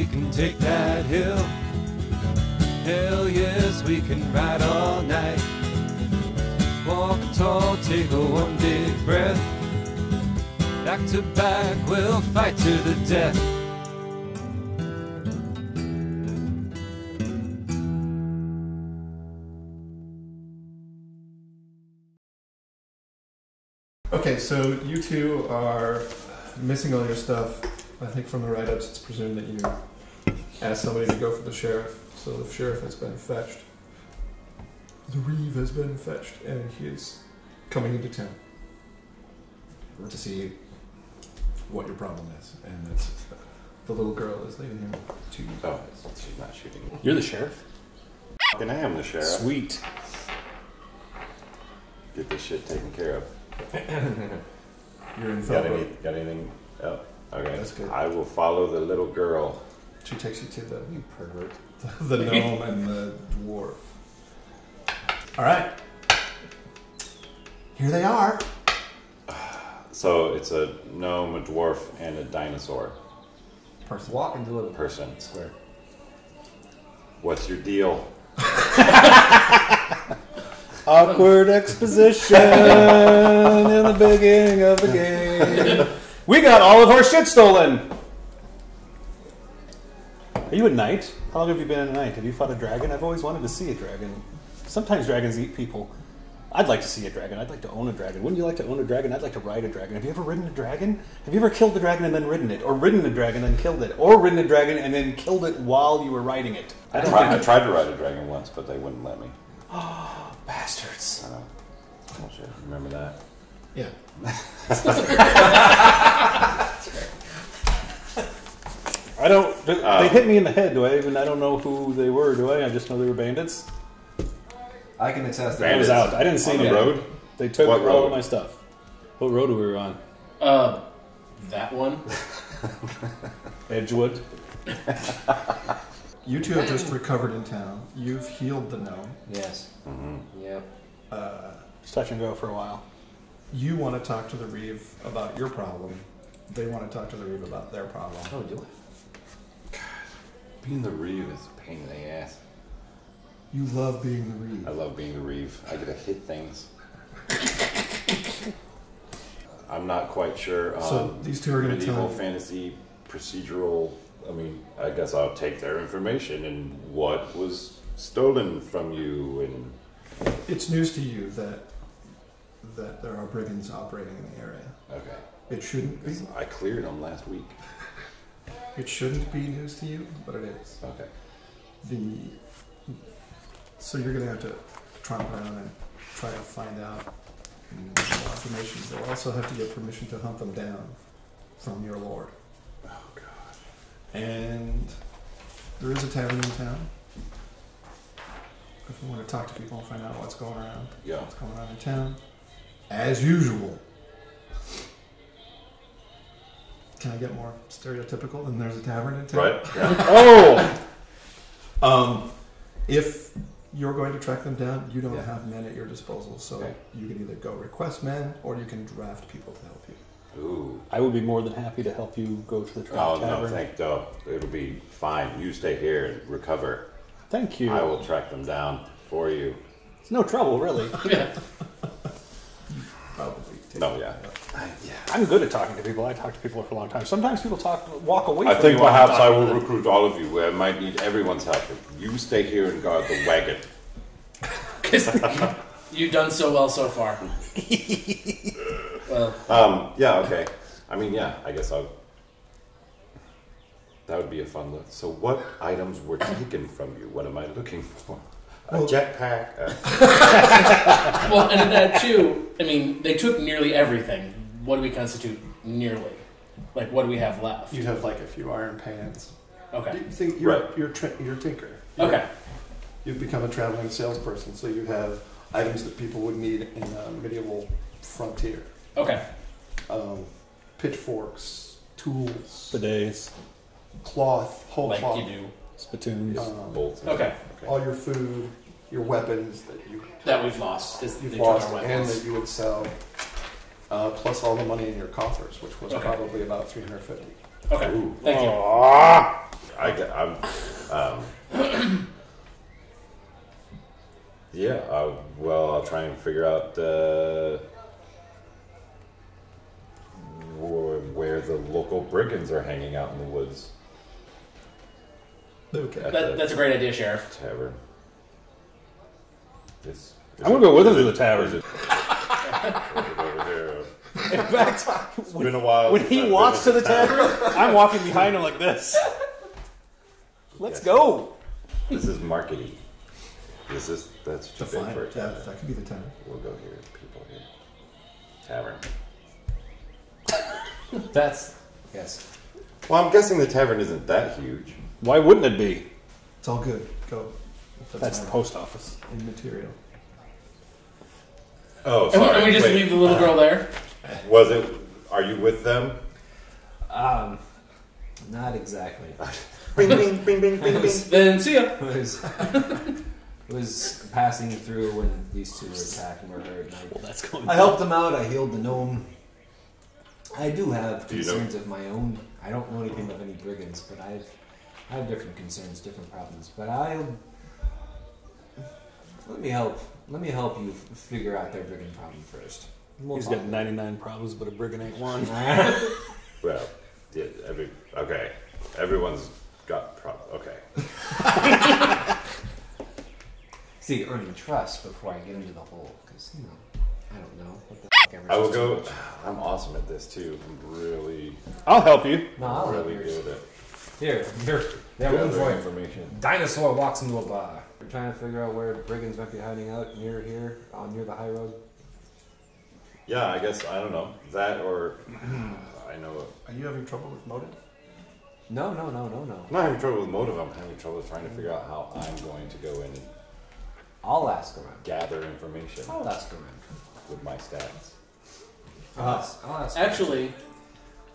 we can take that hill. Hell yes, we can ride all night. Walk tall, take a one big breath. Back to back, we'll fight to the death. Okay, so you two are missing all your stuff. I think from the write-ups it's presumed that you asked somebody to go for the sheriff. So the sheriff has been fetched. The Reeve has been fetched, and he is coming into town to see what your problem is. And it's the little girl is leading him to you. Oh, she's not shooting. You're the sheriff? And I am the sheriff. Sweet. Get this shit taken care of. You're in Got trouble. anything? Oh, okay. That's good. I will follow the little girl. She takes you to the You pervert. the gnome and the dwarf. All right. Here they are. So it's a gnome, a dwarf, and a dinosaur Person. Walk into a person. square. What's your deal? Awkward exposition in the beginning of the game. We got all of our shit stolen. Are you a knight? How long have you been a knight? Have you fought a dragon? I've always wanted to see a dragon. Sometimes dragons eat people. I'd like to see a dragon. I'd like to own a dragon. Wouldn't you like to own a dragon? I'd like to ride a dragon. Have you ever ridden a dragon? Have you ever killed a dragon and then ridden it? Or ridden a dragon and then killed it? Or ridden a dragon and then killed it while you were riding it? I tried to ride a dragon once, but they wouldn't let me. Oh, bastards. I know. Oh shit! Remember that? Yeah. I don't. They hit me in the head. I don't know who they were. Do I? I just know they were bandits. I can attest that. I was out. I didn't see On the them. road? They took What all road? of my stuff. What road were we on? That one. Edgewood. You two have just recovered in town. You've healed the gnome. Yes. Mm-hmm. Yep. Just touch and go for a while. You want to talk to the Reeve about your problem. They want to talk to the Reeve about their problem. Oh, do it. Being the Reeve is a pain in the ass. You love being the Reeve. I love being the Reeve. I get to hit things. I'm not quite sure. So these two are going to medieval tell. fantasy procedural. I mean, I guess I'll take their information and what was stolen from you, and It's news to you that there are brigands operating in the area. okay. It shouldn't be. I cleared them last week. It shouldn't be news to you, but it is. Okay. So you're going to have to tromp around and try to find out more information. You'll also have to get permission to hunt them down from your lord. Oh gosh. And there is a tavern in town. If you want to talk to people and find out what's going on, Yeah. what's going on in town, as usual. Can I get more stereotypical than there's a tavern in town? Right. Yeah. Oh! If you're going to track them down, you don't Yeah. have men at your disposal, so Okay. you can either go request men or you can draft people to help you. Ooh. I would be more than happy to help you go to the Oh tavern. no, it'll be fine. You stay here and recover. Thank you. I will track them down for you. It's no trouble, really. Yeah. Probably. take No, it. yeah. I'm good at talking to people. I talk to people for a long time. Sometimes people walk away I from think you while I'm perhaps I talking will to them. recruit all of you. I might need everyone's help. You stay here and guard the wagon. Because you've done so well so far. Well, Yeah, okay. I mean, yeah, I guess I'll... That would be a fun look. So what items were taken from you? What am I looking for? A Well- jetpack? well, and that too. I mean, they took nearly everything. What do we constitute nearly? Like, what do we have left? You'd have like a few iron pans. Okay. You think you're Right. you're a tinker. Okay. You've become a traveling salesperson, so you have items that people would need in a medieval frontier. Okay. Pitchforks, tools, Bidets, cloth, whole Like cloth. you do. spittoons. Bolts. Okay. All your food, your weapons that That we've lost. They you've took lost our and weapons. that you would sell, plus all the money in your coffers, which was Okay. probably about $350. Okay. Ooh. Thank you. Yeah, well, I'll try and figure out where the local brigands are hanging out in the woods. Okay. That's a great idea, Sheriff. Tavern. I'm gonna go with him to the tavern. Is it over here? In fact, It's been a while. when since he I've walks to been the in tavern, I'm walking behind him like this. Let's go. This is marketing. That's too big Fine. for a Yeah, tavern. that could be the time. We'll go here. People here. Tavern. That's yes. Well, I'm guessing the tavern isn't that huge. Why wouldn't it be? It's all good. Go. That's the post office. Immaterial. Oh, And sorry. we just Wait. leave the little girl there. Was it? Are you with them? Not exactly. Bing, bing, bing, bing, bing, bing. Then see ya. was passing through when these two were attacked and were hurt. Well, that's going. I helped them out. I healed the gnome. I do have Do you know- concerns of my own. I don't know anything of any brigands, but I have different concerns, different problems. But let me help you figure out their brigand problem first. We'll He's talk. got 99 problems, but a brigand ain't one. Well, yeah, okay. Everyone's got okay. See, earning trust before I get into the hole, because I don't know what the f*** ever I will just go. too much. I'm awesome at this too. I'm really, I'll help you. No, I'll help really yours. good at Here, they're looking for gathering it. information. Dinosaur walks into a bar. We're trying to figure out where brigands might be hiding out near here, near the high road. Yeah, I guess I don't know that or I know. Are you having trouble with motive? No. I'm not having trouble with motive. I'm having trouble trying to figure out how I'm going to go in and I'll ask around. gather information I'll ask around. with my stats. I'll ask Actually,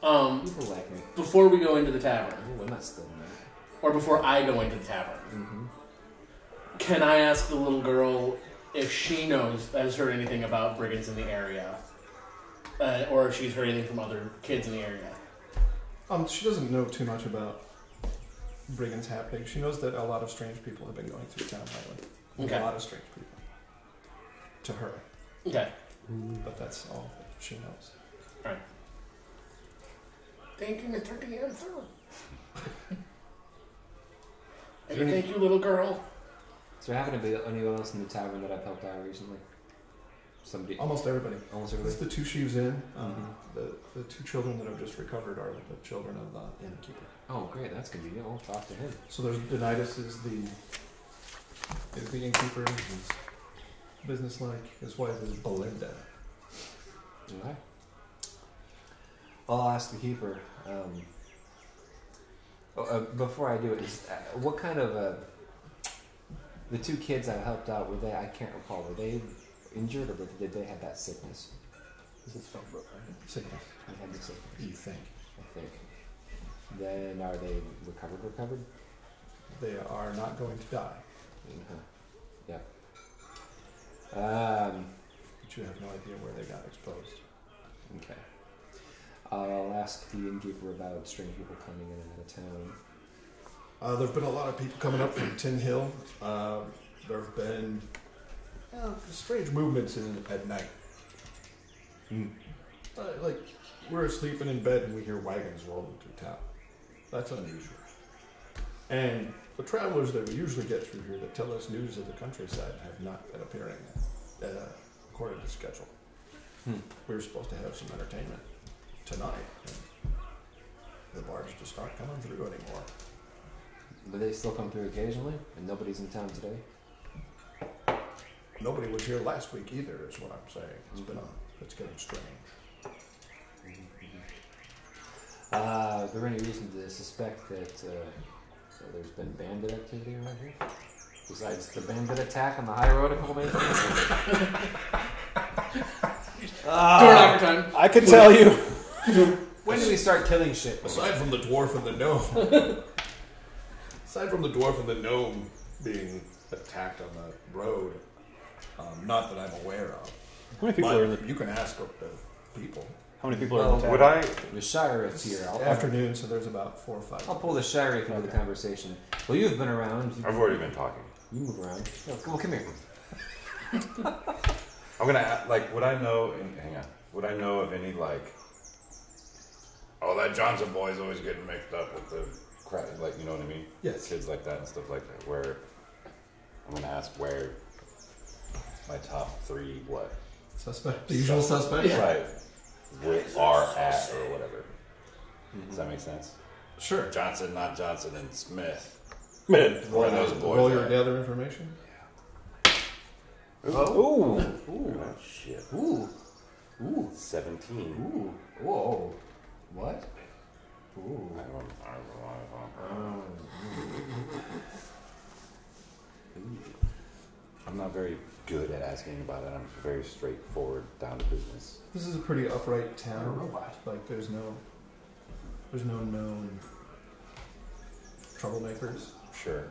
people like me. before we go into the tavern, Ooh, I'm not still in there. or before I go into the tavern, can I ask the little girl if she has heard anything about brigands in the area, or if she's heard anything from other kids in the area? She doesn't know too much about brigands happening. She knows that a lot of strange people have been going through town lately. Okay. A lot of strange people. To her. Okay. But that's all that she knows. Thank you, Mr. DM, sir. And thank you, little girl. Is there happen to be anyone else in the tavern that I've helped out recently? Somebody? Almost everybody. Almost It's everybody? the two sheaves in. The two children that I've just recovered are the children of the innkeeper. Oh, great. That's convenient. I'll talk to him. So there's Denitis is the innkeeper. He's businesslike. His wife is Belinda. Okay. I'll ask the keeper. Before I do it, what kind of the two kids I helped out, were they? I can't recall. Were they injured or did they have that sickness? This is spelled right. Sickness. They had the sickness. You think. I think. Then are they recovered? They are not going to die. Yeah. But you have no idea where they got exposed. Okay. I'll ask the innkeeper about strange people coming in and out of town. There have been a lot of people coming up from Tin Hill. There have been strange movements at night. Like, we're sleeping in bed and we hear wagons rolling through town. That's unusual. And the travelers that we usually get through here that tell us news of the countryside have not been appearing according to schedule. We were supposed to have some entertainment tonight. And the barges just aren't coming through anymore. Do they still come through occasionally? And nobody's in town today? Nobody was here last week either, is what I'm saying. It's getting strange. Is there any reason to suspect that there's been bandit activity around here? Besides the bandit attack on the high road a couple days ago? Door knocker time. I can tell you. When did we start killing shit? Aside from the dwarf and the gnome being attacked on the road, not that I'm aware of. How many people are in the? You can ask the people. How many people are Well, in the Would tavern? I? The sheriff here. Afternoon, so there's about 4 or 5. I'll pull the sheriff into the conversation. Well, you've been around. I've already been talking. You move around. Well, come here. I'm gonna like. Would I know? Hang on. Would I know of any like? Oh, that Johnson boy is always getting mixed up with the crap. Like, you know what I mean? Yes. Kids like that and stuff like that. Where I'm gonna ask where my top 3 what? Suspect. The usual suspect? Right. Are at or whatever. Does that make sense? Sure. Johnson, not Johnson, and Smith. Man. Where those boys Roll your are. gather information. Ooh. Oh, shit. Ooh. Ooh. 17. Ooh. Whoa. What? Ooh. I'm not very good at asking about it. I'm very straightforward, down to business. This is a pretty upright town. A robot. Like there's no known troublemakers. Sure.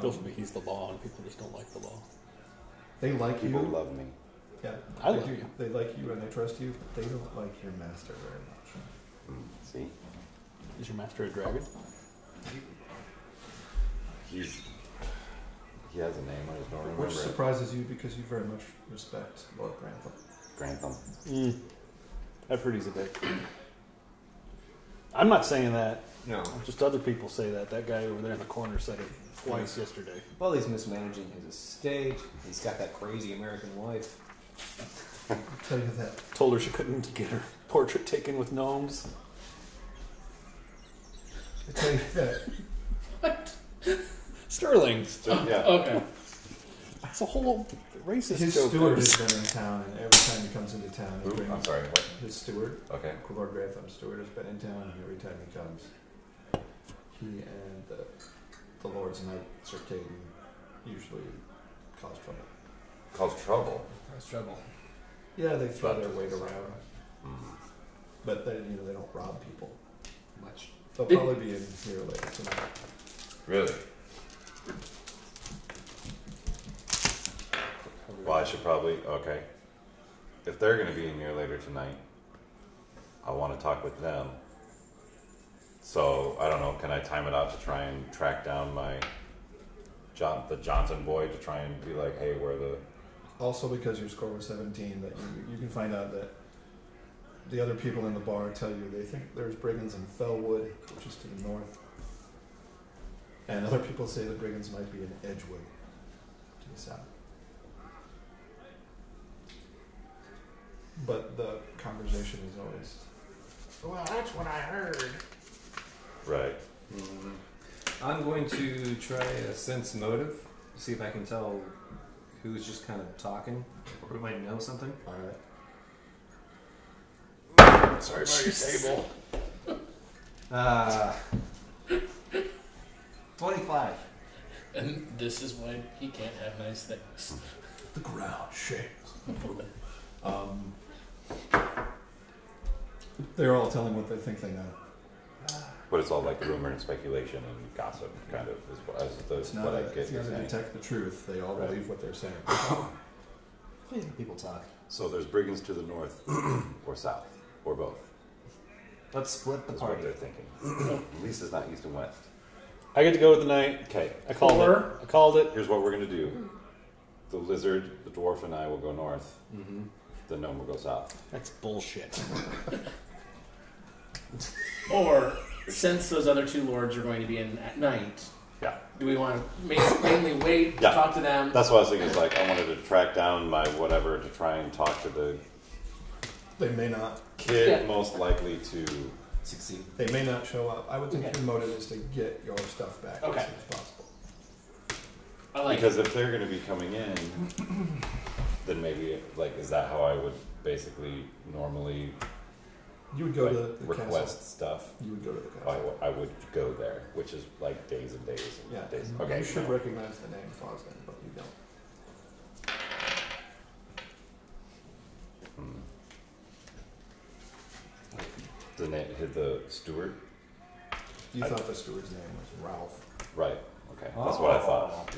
Feels to me he's the law, and people just don't like the law. They like People you. love me. Yeah, I they like do. you. They like you and they trust you. But they don't like your master very much. See? Is your master a dragon? He has a name. I just don't remember Which it. surprises you because you very much respect Lord Grantham. Grantham. I've heard he's a dick. I'm not saying that. No. Just other people say that. That guy over there in the corner said it twice yesterday. Well, he's mismanaging his estate. He's got that crazy American wife. I'll tell you that. Told her she couldn't get her portrait taken with gnomes. I tell you that. Sterling. Yeah. Okay. That's a whole racist His joke. steward has been in town, and every time he comes into town, he Who? brings I'm sorry. What? his steward. Okay. Lord Grantham steward has been in town, and every time he comes, he and the Lord's Knight Circaden usually cause trouble. Cause trouble. That's trouble. Yeah, they throw But- their weight around, but they they don't rob people. Much. They'll probably be in here later tonight. Really? Well, I should probably, okay. If they're going to be in here later tonight, I want to talk with them. So, I don't know, can I time it out to try and track down the Johnson boy to try and be like, hey, where the... Also, because your score was 17, that you can find out that the other people in the bar tell you they think there's brigands in Fellwood, which is to the north. And other people say the brigands might be in Edgewood, to the south. But the conversation is always, well, that's what I heard. Right. I'm going to try a sense motive, see if I can tell who's just kind of talking, or who might know something. All right. Sorry about your table. 25. And this is why he can't have nice things. The ground shakes. They're all telling what they think they know. But it's all like rumor and speculation and gossip, kind of, It's not what I to get you're saying. detect the truth. They all Right. believe what they're saying. Please let people talk. So there's brigands to the north or south, or both. Let's split the That's what party. they're thinking. At least it's not east and west. I get to go with the night. Okay, I called it. I called it. here's what we're going to do. The lizard, the dwarf, and I will go north. Mm-hmm. The gnome will go south. That's bullshit. Or, since those other two lords are going to be in at night, Yeah. do we want to mainly wait to Yeah. talk to them? That's what I was thinking. Is like I wanted to track down my whatever to try and talk to the They may not. kid Yeah. most likely to. Succeed. They may not show up. I would think Okay. your motive is to get your stuff back Okay. as soon as possible. I like Because if they're going to be coming in, then maybe like is that how I would basically normally You would go like, to the request castle. stuff? You would go to the castle. I would go there, which is like days and days and Yeah. days. Okay, You should no. recognize the name Fosden, but you don't. The steward, You thought the steward's name was Ralph. right? Okay, that's what I thought.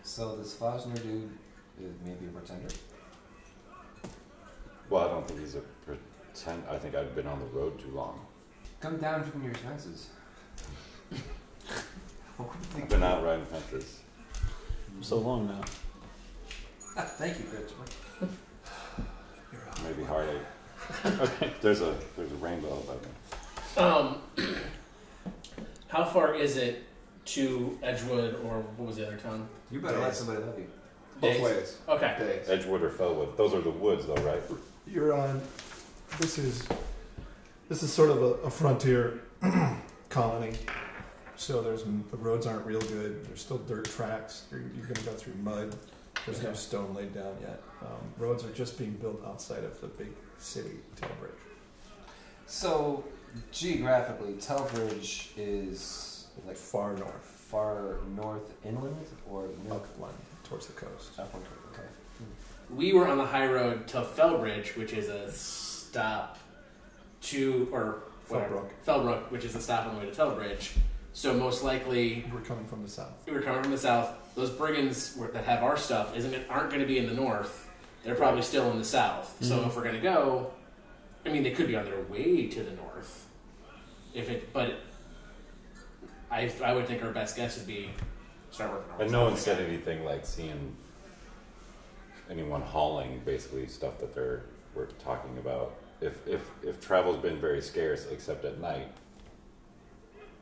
So this Fosner dude is maybe a pretender? Well, I don't think he's a I think I've been on the road too long. Come down from your senses. I've been out riding fences. So long now. Thank you, Christopher. Maybe heartache. Okay. There's a rainbow above me. How far is it to Edgewood or what was the other town? You better let somebody love you. Both Days? ways. Okay. Days. Edgewood or Fellwood. Those are the woods, though, right? You're on. This is sort of a frontier colony. So the roads aren't real good. There's still dirt tracks. You're going to go through mud. There's no stone laid down yet. Roads are just being built outside of the big city, Telbridge. So, geographically, Telbridge is like Far north, far north inland or north upland, towards the coast. upland. Okay. We were on the high road to Fellbridge, which is a stop to, or whatever. Fellbrook, which is a stop on the way to Telbridge. So most likely, We're coming from the south. we're coming from the south. Those brigands that have our stuff aren't going to be in the north. They're probably still in the south. Mm-hmm. So if we're going to go, I mean, they could be on their way to the north. I would think our best guess would be start working on. And no one said anything like seeing anyone hauling basically stuff that we're talking about. If travel's been very scarce, except at night,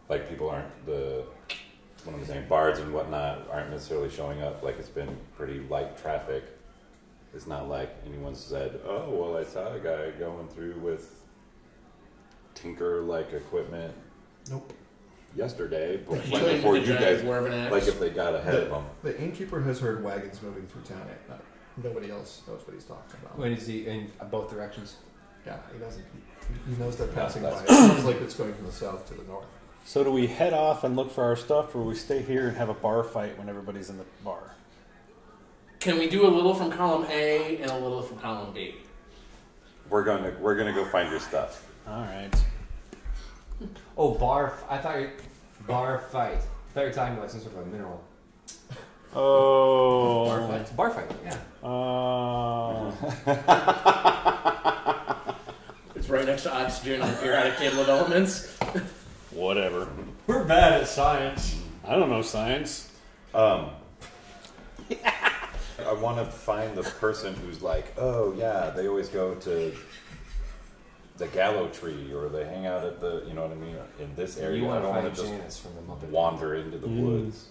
like people aren't what I'm saying, bards and whatnot aren't necessarily showing up. Like it's been pretty light traffic. It's not like anyone said, "Oh, well, I saw a guy going through with tinker-like equipment." Nope. Yesterday, but He like went before with the you giant guys, dwarven axe. like if they got ahead of them. The innkeeper has heard wagons moving through town yet. Nobody else knows what he's talking about. When is he in both directions? Yeah, he doesn't. He knows they're passing by. that's- It sounds like it's going from the south to the north. So do we head off and look for our stuff, or we stay here and have a bar fight when everybody's in the bar? Can we do a little from column A and a little from column B? We're gonna go find your stuff. All right. Oh, bar fight. I thought you were talking about some sort of a mineral. Oh. Bar fight. Bar fight, yeah. Oh. It's right next to oxygen on the periodic table of elements. Whatever. We're bad at science. I don't know science. I want to find the person who's like, oh yeah, they always go to the Gallow Tree, or they hang out at the, you know what I mean, in this area. You I want don't to want find to just Janice from the Muppet. wander into the woods.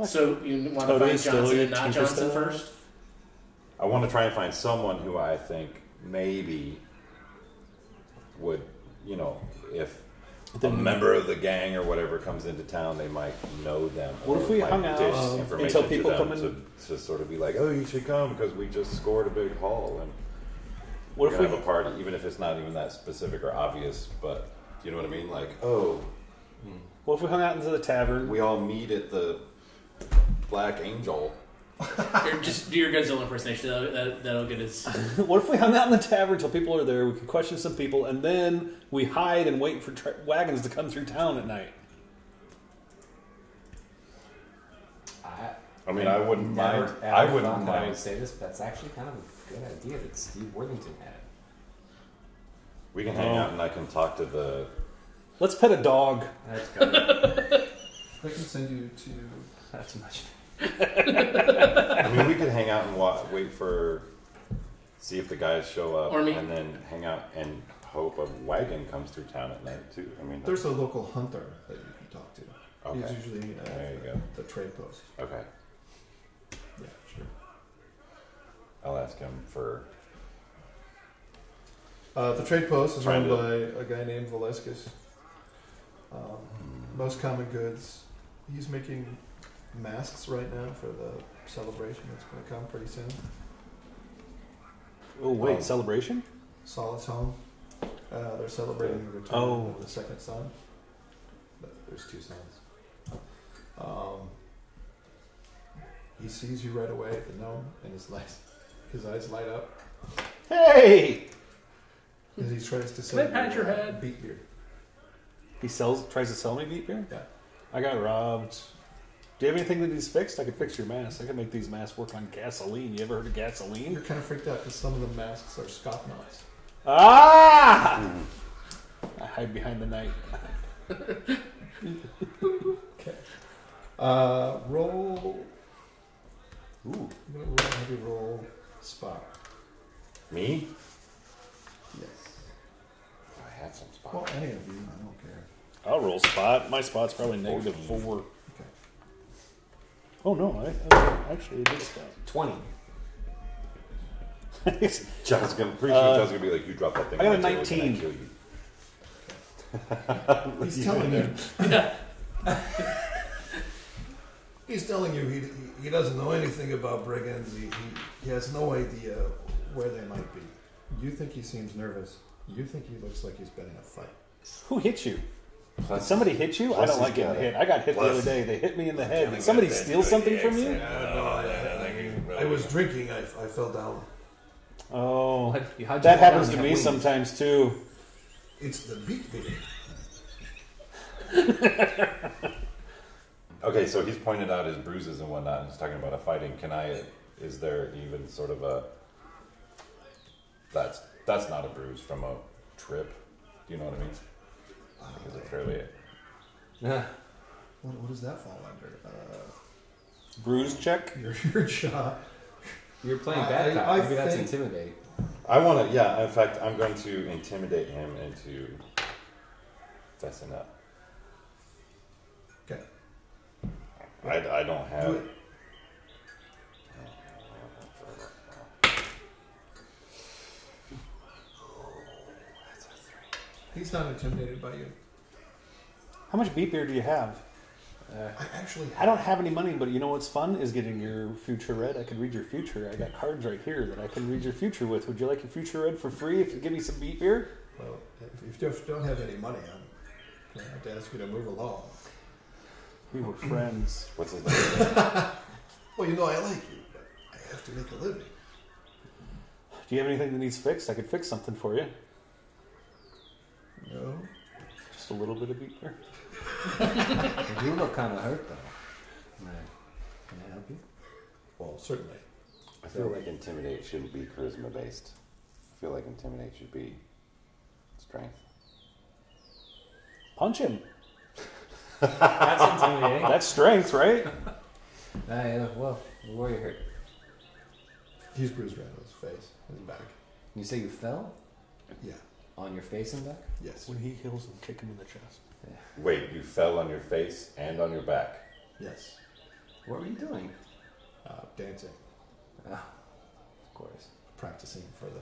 So you want to Totally find still Johnson your and not tinker Johnson style? first? I want to try and find someone who I think maybe would, you know, if a member of the gang or whatever comes into town, they might know them. What if or we might hung out dish until information people to them come in? to sort of be like, oh, you should come because we just scored a big haul and What we're if we gonna have a party, even if it's not even that specific or obvious. But you know what I mean? Like, oh, What if we hung out into the tavern? we all meet at the Black Angel. Or just do your Godzilla impersonation. That'll get us. What if we hung out in the tavern until people are there? We could question some people, and then we hide and wait for wagons to come through town at night. I mean, I wouldn't mind. Never, I ever wouldn't thought that I mind. would say this, but that's actually kind of a good idea that Steve Worthington had. We can hang out and I can talk to the. Let's pet a dog. That's good. I can send you to. That's much. I mean, we could hang out and wait for, see if the guys show up, Or me. and then hang out and hope a wagon comes through town at night too. I mean, There's a local hunter that you can talk to. okay, He's usually There you at go. the trade post. okay. Yeah, sure. I'll ask him for. The trade post is Trying run by a guy named Valescus. Most common goods. He's making masks right now for the celebration that's going to come pretty soon. Oh wait, Oh. celebration? Solace Home. They're celebrating the return Oh. of the second son. But there's two sons. He sees you right away at the gnome, and his eyes light up Hey! as he tries to Can sell I pat you, your head? beet beer. He tries to sell me beet beer? Yeah. I got robbed. Do you have anything that needs fixed? I could fix your mask. I can make these masks work on gasoline. You ever heard of gasoline? You're kind of freaked out because some of the masks are scoff knots. Ah! I hide behind the knight. Okay. Roll. Ooh. I'm gonna roll. Have you roll spot. Me? Yes. I had some spot. Well, any of you. I don't care. I'll roll spot. My spot's probably negative 4. Okay. Oh no, I actually did stop. 20. John's gonna pretty sure John's gonna be like, you drop that thing. I got on a my table, can I 19. kill you? He's telling you. He's telling you he doesn't know anything about brigands. He has no idea where they might be. You think he seems nervous. You think he looks like he's been in a fight. Who hit you? Plus- Did somebody hit you? I plus don't like he's getting got hit. I got hit the plus- other day. They hit me in the head. Did somebody steal something from you? I was drinking. I fell down. Oh, How'd you fall that happens down? to You me have wings. sometimes too. It's the beat beating. Okay, so he's pointed out his bruises and whatnot, and he's talking about a fighting. Is there even sort of a, that's not a bruise from a trip? Do you know what I mean? Is it fairly, Yeah. What does that fall under? Bruise check. Your jaw. You're playing bad cop. I Maybe that's think- intimidate. I want to, yeah, in fact, I'm going to intimidate him into fessing up. Okay. I don't Do have, it. He's not intimidated by you. How much beat beer do you have? I actually. I don't have any money, but you know what's fun is getting your future read. I could read your future. I got cards right here that I can read your future with. Would you like your future read for free if you give me some beat beer? Well, if you don't have any money, I'm going to have to ask you to move along. We were friends. what's his name? Well, you know I like you, but I have to make a living. Do you have anything that needs fixed? I could fix something for you. No. Just a little bit of beat beer. You look kind of hurt, though. Can I help you? Well, certainly. I feel like intimidate shouldn't be charisma based. I feel like intimidate should be strength. Punch him. That's intimidating. That's strength, right? Well, where you hurt? He's bruised around his face, his back. You say you fell Yeah. on your face and back? Yes. When he heals him, kick him in the chest. Wait, you fell on your face and on your back. Yes. What were you doing? Dancing. Oh, of course. Practicing for the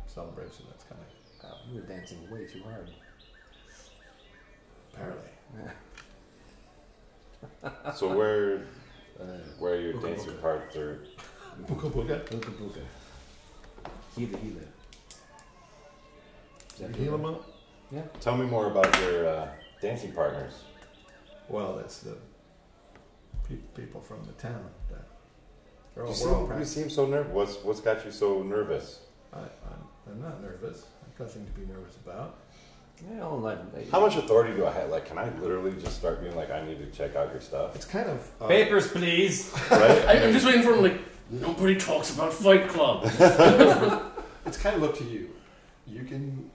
celebration that's coming. Oh, you were dancing way too hard. Apparently. So where are your Booga dancing booga. parts or Booga booga. Booga booga. Healer, healer. Is that Heal him up? Yeah. tell me more about your dancing partners. Well, that's the people from the town. That they're all, You we're all seem, you practicing. seem so nervous. What's got you so nervous? I'm not nervous. I've nothing to be nervous about. Yeah, I'll let How much authority do I have? Like, can I literally just start being like, I need to check out your stuff? It's kind of Papers, please. Right? I'm just waiting for him, like, nobody talks about Fight Club. It's kind of up to you. You can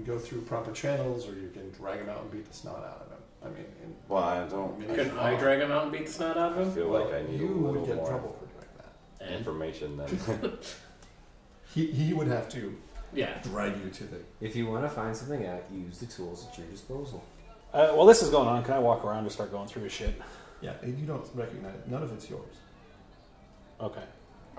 go through proper channels, or you can drag him out and beat the snot out of him. I mean, Well, I don't. Can I drag him out and beat the snot out of I him? feel like I need a you would little get in more trouble for doing that. And, information than. He would have to yeah. drag you to the. If you want to find something out, use the tools at your disposal. While this is going on, can I walk around and start going through his shit? Yeah, and you don't recognize it. None of it's yours. Okay.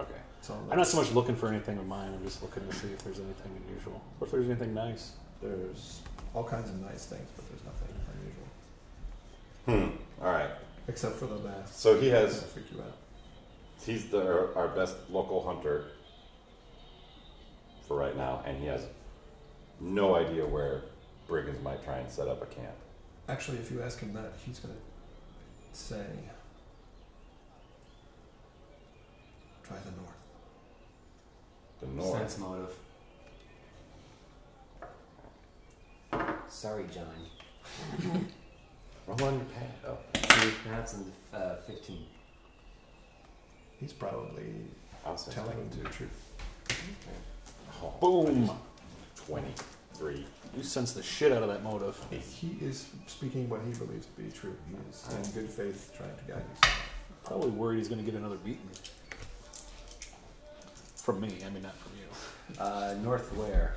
Okay. It's all I'm not so much looking for anything of mine. I'm just looking to see if there's anything unusual or if there's anything nice. There's all kinds of nice things, but there's nothing unusual. All right. Except for the mask. So he That'll has. freak you out. He's our best local hunter for right now, and he has no idea where brigands might try and set up a camp. Actually, if you ask him that, he's going to say, try the north. The north. Sense motive. Sorry, John. Roll on your pad. Oh. That's in 15. He's probably I was telling him expecting the truth. Oh, Boom. 23. You sense the shit out of that motive. He is speaking what he believes to be true. He is in good faith trying to guide you. Probably worried he's going to get another beating. From me, I mean not from you. North where?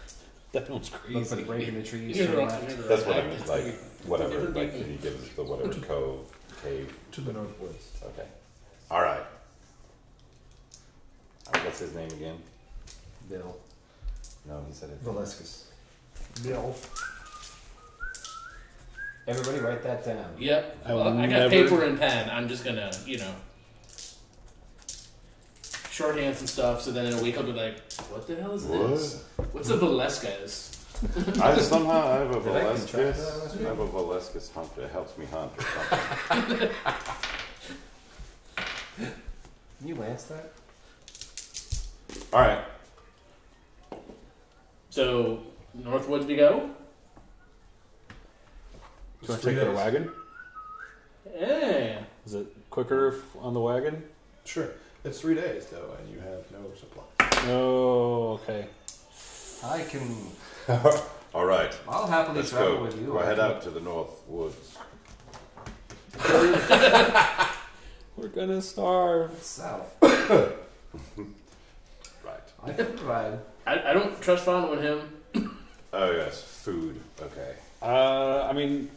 That one's Looks crazy. like breaking the trees. You're to the right. left. That's what I mean, like, whatever, like, can you give us the whatever cove, cave? To the northwest. Okay. Alright. What's his name again? Bill. No, he said it. Valescus. Bill. Everybody write that down. Yep. I will Well, I got never- paper and pen. I'm just gonna, shorthand some stuff. So then in a week I'll be like, "What the hell is this? What's a Valesquez?" I have a Did I keep track of that last Valescus. I week? have a Valescus hunt that helps me hunt or something. Can you lance that? Alright. So Northwoods we go. Do you want to take their wagon? Yeah. Is it quicker on the wagon? Sure. It's 3 days, though, and you have no supply. Oh, okay. I can. Alright. I'll happily Let's travel go. with you. We'll head out to the north woods. We're gonna starve. South. Right. I can provide. I don't trust following him. Oh yes, food. Okay. I mean,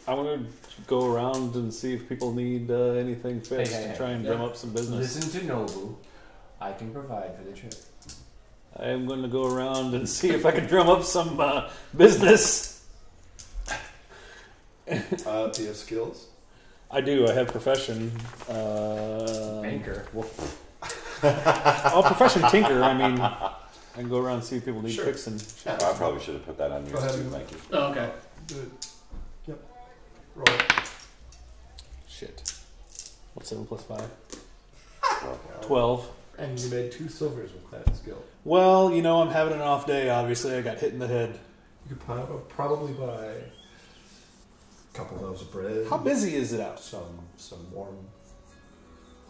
I want to go around and see if people need anything fixed Hey, to hey, try and drum up some business. Listen to Nobu. I can provide for the trip. I am going to go around and see if I can drum up some business. Do you have skills? I do. I have profession. Anchor. Well, Oh, profession tinker. I mean, I can go around and see if people need Sure. fixing. I probably should have put that on Go yours ahead. too, Mikey. Oh, okay. Do it. Yep. Roll it. Shit. What's 7 plus 5? Okay. 12. And you made 2 silvers with that skill. Well, you know, I'm having an off day, obviously. I got hit in the head. You could probably buy a couple loaves of bread. How busy is it out? Some warm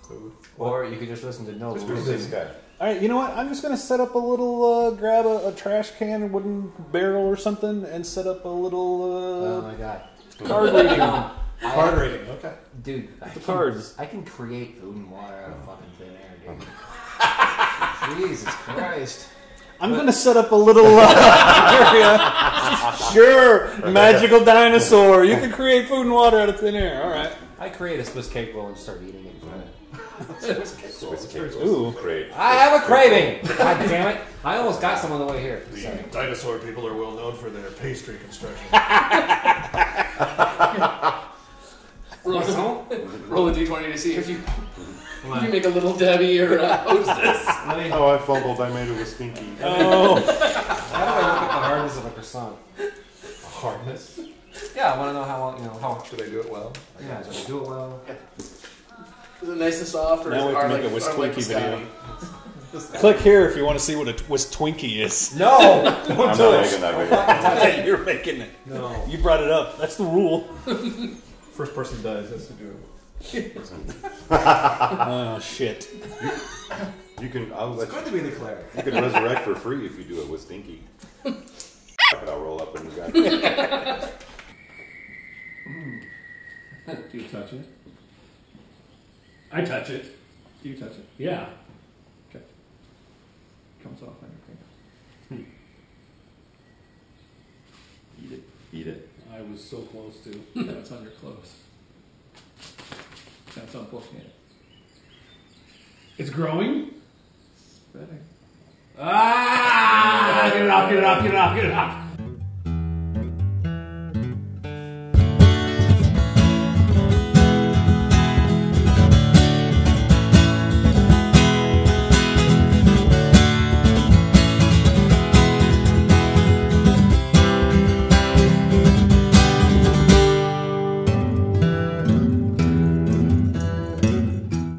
food. or you could just listen to Nobu. Who's this guy? All right, you know what? I'm just going to set up a little, grab a trash can, a wooden barrel or something, and set up a Oh little my god. card reading. Card rating, okay. Dude, The cards. I can create food and water out of fucking thin air, dude. Jesus Christ. I'm going to set up a little area. Sure, magical dinosaur. You can create food and water out of thin air. All right. I create a Swiss cake roll and start eating it in front of it. Swiss cake. Ooh. Great. I have a craving! God damn it. I almost got some on the way here. Sorry. Dinosaur people are well known for their pastry construction. Roll a d20 to see if you make a little Debbie or hostess. Oh, I fumbled. I made it with Stinky. Oh. How do I look at the hardness of a croissant? Hardness. Yeah, I want to know how long, how. Do they do it well? Yeah, do I do it well? Is it nice and soft, or Now is we it have to hard make a like, Wiz hard like Twinkie video. biscotti? Click here if you want to see what a Wiz Twinkie is. No! I'm not making that video. You're making it. No. You brought it up. That's the rule. First person dies has to do it. Oh, shit. You can. I'll let Good to be the cleric. you can resurrect for free if you do it with Stinky. I'll roll up and grab it. Do you touch it? I touch it. Do you touch it? Yeah. Okay. Comes off on your finger. Eat it. Eat it. I was so close to. That's under close. That's unbooking it. It's growing? Spreading. Ah! Get it off, get it off, get it off, get it off.